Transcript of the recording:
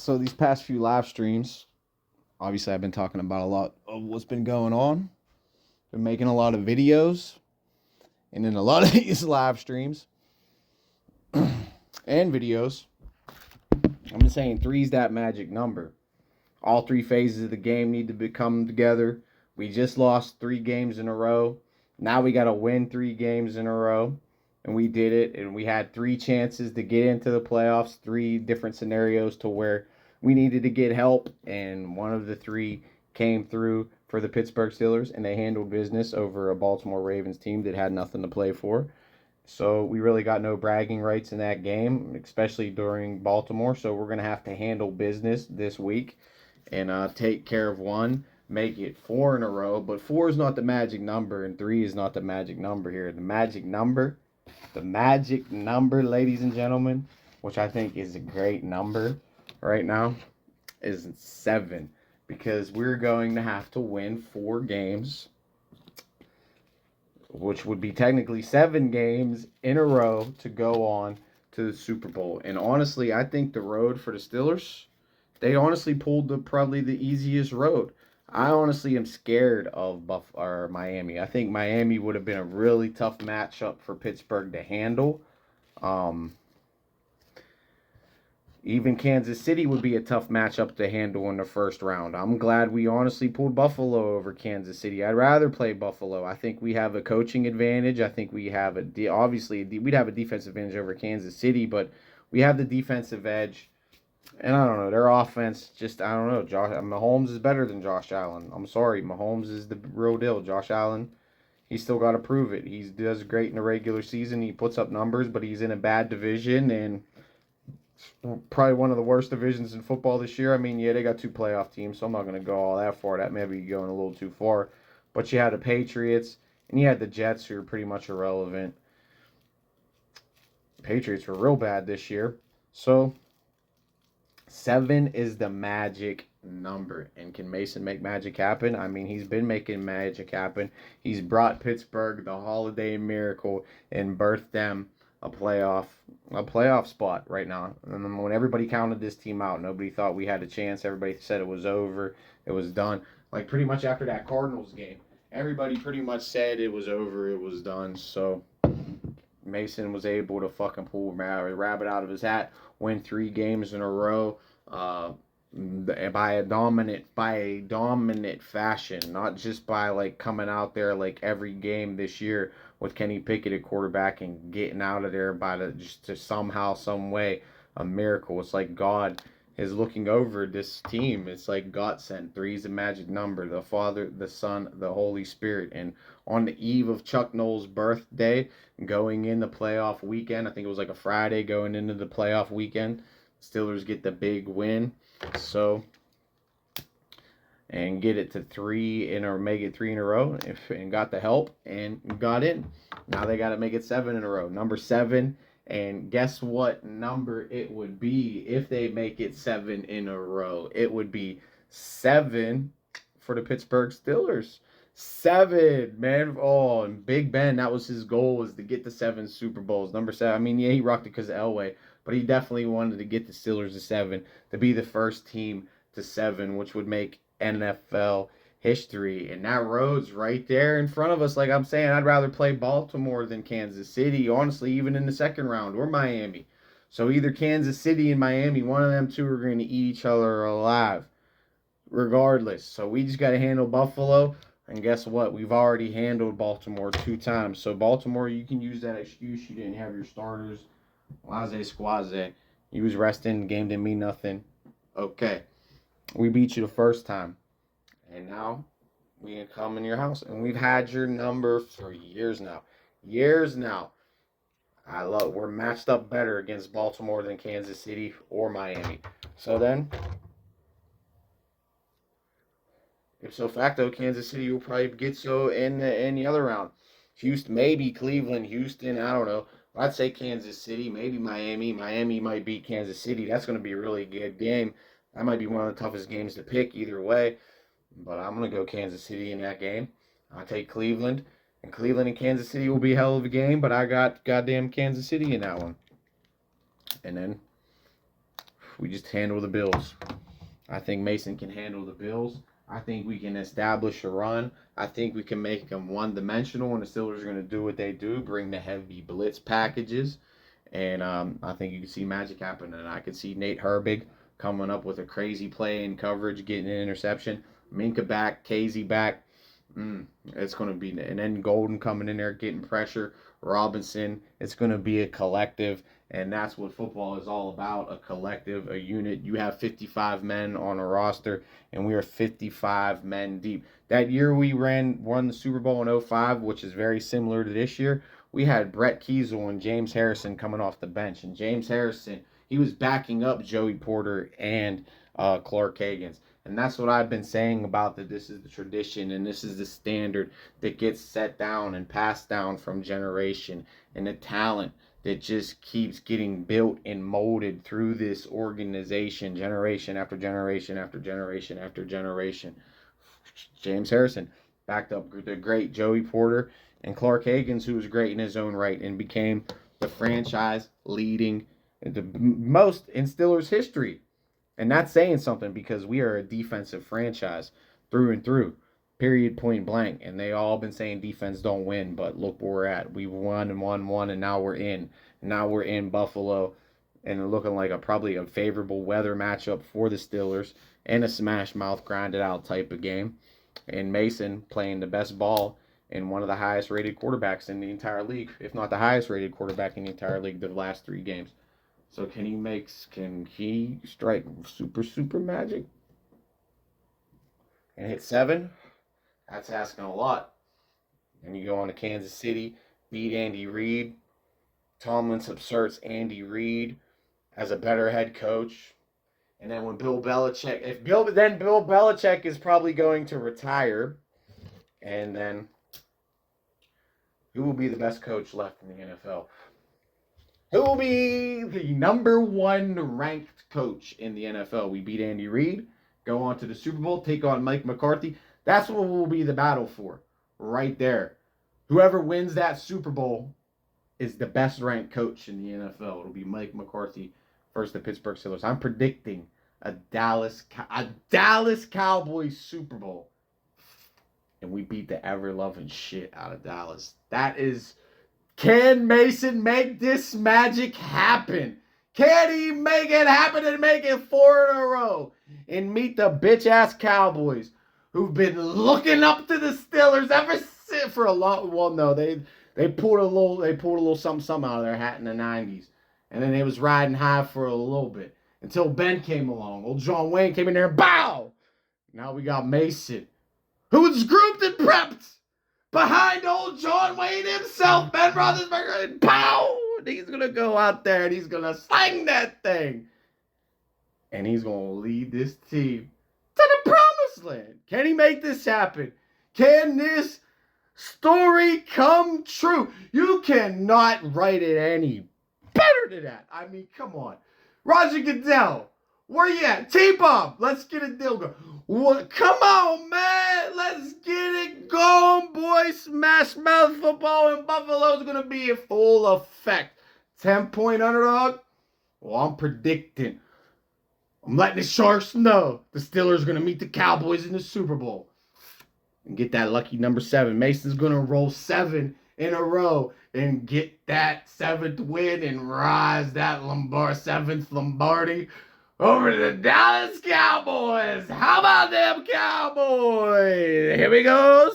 So these past few live streams, obviously I've been talking about a lot of what's been going on. Been making a lot of videos. And in a lot of these live streams and videos, I've been saying 3's that magic number. All 3 phases of the game need to come together. We just lost 3 games in a row. Now we got to win 3 games in a row. And we did it. And we had 3 chances to get into the playoffs. 3 different scenarios to where we needed to get help. And one of the 3 came through for the Pittsburgh Steelers. And they handled business over a Baltimore Ravens team that had nothing to play for. So we really got no bragging rights in that game, especially during Baltimore. So we're going to have to handle business this week and take care of one, make it 4 in a row. But 4 is not the magic number, and 3 is not the magic number here. The magic number, ladies and gentlemen, which I think is a great number right now, is 7. Because we're going to have to win 4 games, which would be technically 7 games in a row to go on to the Super Bowl. And honestly, I think the road for the Steelers, they honestly pulled probably the easiest road. I honestly am scared of Miami. I think Miami would have been a really tough matchup for Pittsburgh to handle. Even Kansas City would be a tough matchup to handle in the first round. I'm glad we honestly pulled Buffalo over Kansas City. I'd rather play Buffalo. I think we have a coaching advantage. I think we have obviously we'd have a defensive advantage over Kansas City, but we have the defensive edge. And I don't know, their offense I don't know. Mahomes is better than Josh Allen. I'm sorry, Mahomes is the real deal. Josh Allen, he's still got to prove it. He does great in the regular season. He puts up numbers, but he's in a bad division and probably one of the worst divisions in football this year. I mean, yeah, they got 2 playoff teams, so I'm not going to go all that far. That may be going a little too far. But you had the Patriots, and you had the Jets, who are pretty much irrelevant. The Patriots were real bad this year. So 7 is the magic number. And can Mason make magic happen? I mean, he's been making magic happen. He's brought Pittsburgh the holiday miracle and birthed them a playoff spot right now. And when everybody counted this team out, nobody thought we had a chance. Everybody said it was over. It was done. Like pretty much after that Cardinals game, everybody pretty much said it was over. It was done. So Mason was able to fucking pull a rabbit out of his hat, win 3 games in a row, by a dominant fashion, not just by like coming out there like every game this year with Kenny Pickett at quarterback and getting out of there by just to somehow, some way, a miracle. It's like God is looking over this team. It's like God sent. 3 is the magic number. The Father, the Son, the Holy Spirit. And on the eve of Chuck Noll's birthday, going in the playoff weekend, I think it was like a Friday going into the playoff weekend, Steelers get the big win. So, and get it to 3 or make it 3 in a row, and got the help and got in. Now they got to make it 7 in a row. Number 7, and guess what number it would be if they make it 7 in a row? It would be 7 for the Pittsburgh Steelers. 7, man. Oh, and Big Ben, that was his goal, was to get the 7 Super Bowls. Number 7. I mean, yeah, he rocked it because of Elway, but he definitely wanted to get the Steelers to 7, to be the first team to 7, which would make NFL history. And that road's right there in front of us. Like I'm saying, I'd rather play Baltimore than Kansas City, honestly, even in the second round, or Miami. So either Kansas City and Miami, one of them 2 are going to eat each other alive, regardless. So we just got to handle Buffalo. And guess what? We've already handled Baltimore 2 times. So Baltimore, you can use that excuse. You didn't have your starters. Laissez squaze. You was resting. The game didn't mean nothing. Okay. We beat you the first time. And now we can come in your house. And we've had your number for years now. We're matched up better against Baltimore than Kansas City or Miami. So then, ipso facto, Kansas City will probably get so in the other round. Houston, maybe Cleveland, Houston, I don't know. I'd say Kansas City, maybe Miami. Miami might beat Kansas City. That's going to be a really good game. That might be one of the toughest games to pick either way. But I'm going to go Kansas City in that game. I'll take Cleveland. And Cleveland and Kansas City will be a hell of a game, but I got goddamn Kansas City in that one. And then, We just handle the Bills. I think Mason can handle the Bills. I think we can establish a run. I think we can make them one-dimensional, and the Steelers are going to do what they do, bring the heavy blitz packages. And I think you can see magic happen. And I could see Nate Herbig coming up with a crazy play in coverage, getting an interception. Minka back, Casey back. It's going to be, and then Golden coming in there, getting pressure. Robinson. It's going to be a collective. And that's what football is all about, a collective, a unit. You have 55 men on a roster, and we are 55 men deep. That year we won the Super Bowl in 05, which is very similar to this year. We had Brett Kiesel and James Harrison coming off the bench. And James Harrison, he was backing up Joey Porter and Clark Higgins. And that's what I've been saying about that this is the tradition and this is the standard that gets set down and passed down from generation, and the talent that just keeps getting built and molded through this organization, generation after generation after generation after generation. James Harrison backed up the great Joey Porter and Clark Higgins, who was great in his own right and became the franchise leading the most in Steelers history. And that's saying something, because we are a defensive franchise through and through. Period, point blank. And they all been saying defense don't win, but look where we're at. We've won, and now we're in. Now we're in Buffalo, and looking like probably a favorable weather matchup for the Steelers, and a smash mouth, grinded out type of game. And Mason playing the best ball and one of the highest rated quarterbacks in the entire league, if not the highest rated quarterback in the entire league the last 3 games. So can he strike super magic and hit 7? That's asking a lot. And you go on to Kansas City, beat Andy Reid. Tomlin subserts Andy Reid as a better head coach. And then when Bill Belichick is probably going to retire. And then who will be the best coach left in the NFL? Who will be the number 1 ranked coach in the NFL? We beat Andy Reid, go on to the Super Bowl, take on Mike McCarthy. That's what will be the battle for, right there. Whoever wins that Super Bowl is the best ranked coach in the NFL. It'll be Mike McCarthy versus the Pittsburgh Steelers. I'm predicting a Dallas Cowboys Super Bowl, and we beat the ever-loving shit out of Dallas. That is... Can Mason make this magic happen? Can he make it happen and make it 4 in a row and meet the bitch-ass Cowboys who've been looking up to the Steelers ever since for a long... Well, no, they pulled a little something out of their hat in the 90s. And then they was riding high for a little bit until Ben came along. Old John Wayne came in there and bow! Now we got Mason, who was grouped and prepped behind old John Wayne himself, Ben Roethlisberger, and pow! He's going to go out there and he's going to sling that thing. And he's going to lead this team to the promised land. Can he make this happen? Can this story come true? You cannot write it any better than that. I mean, come on. Roger Goodell, where you at? T-Bomb, let's get a deal going. What? Come on, man. Let's get it going, boys. Smash mouth football in Buffalo is going to be in full effect. 10-point underdog? Well, I'm predicting. I'm letting the Sharks know the Steelers are going to meet the Cowboys in the Super Bowl and get that lucky number 7. Mason's going to roll 7 in a row and get that 7th win and rise that 7th Lombardi over to the Dallas Cowboys. How about them Cowboys? Here we go.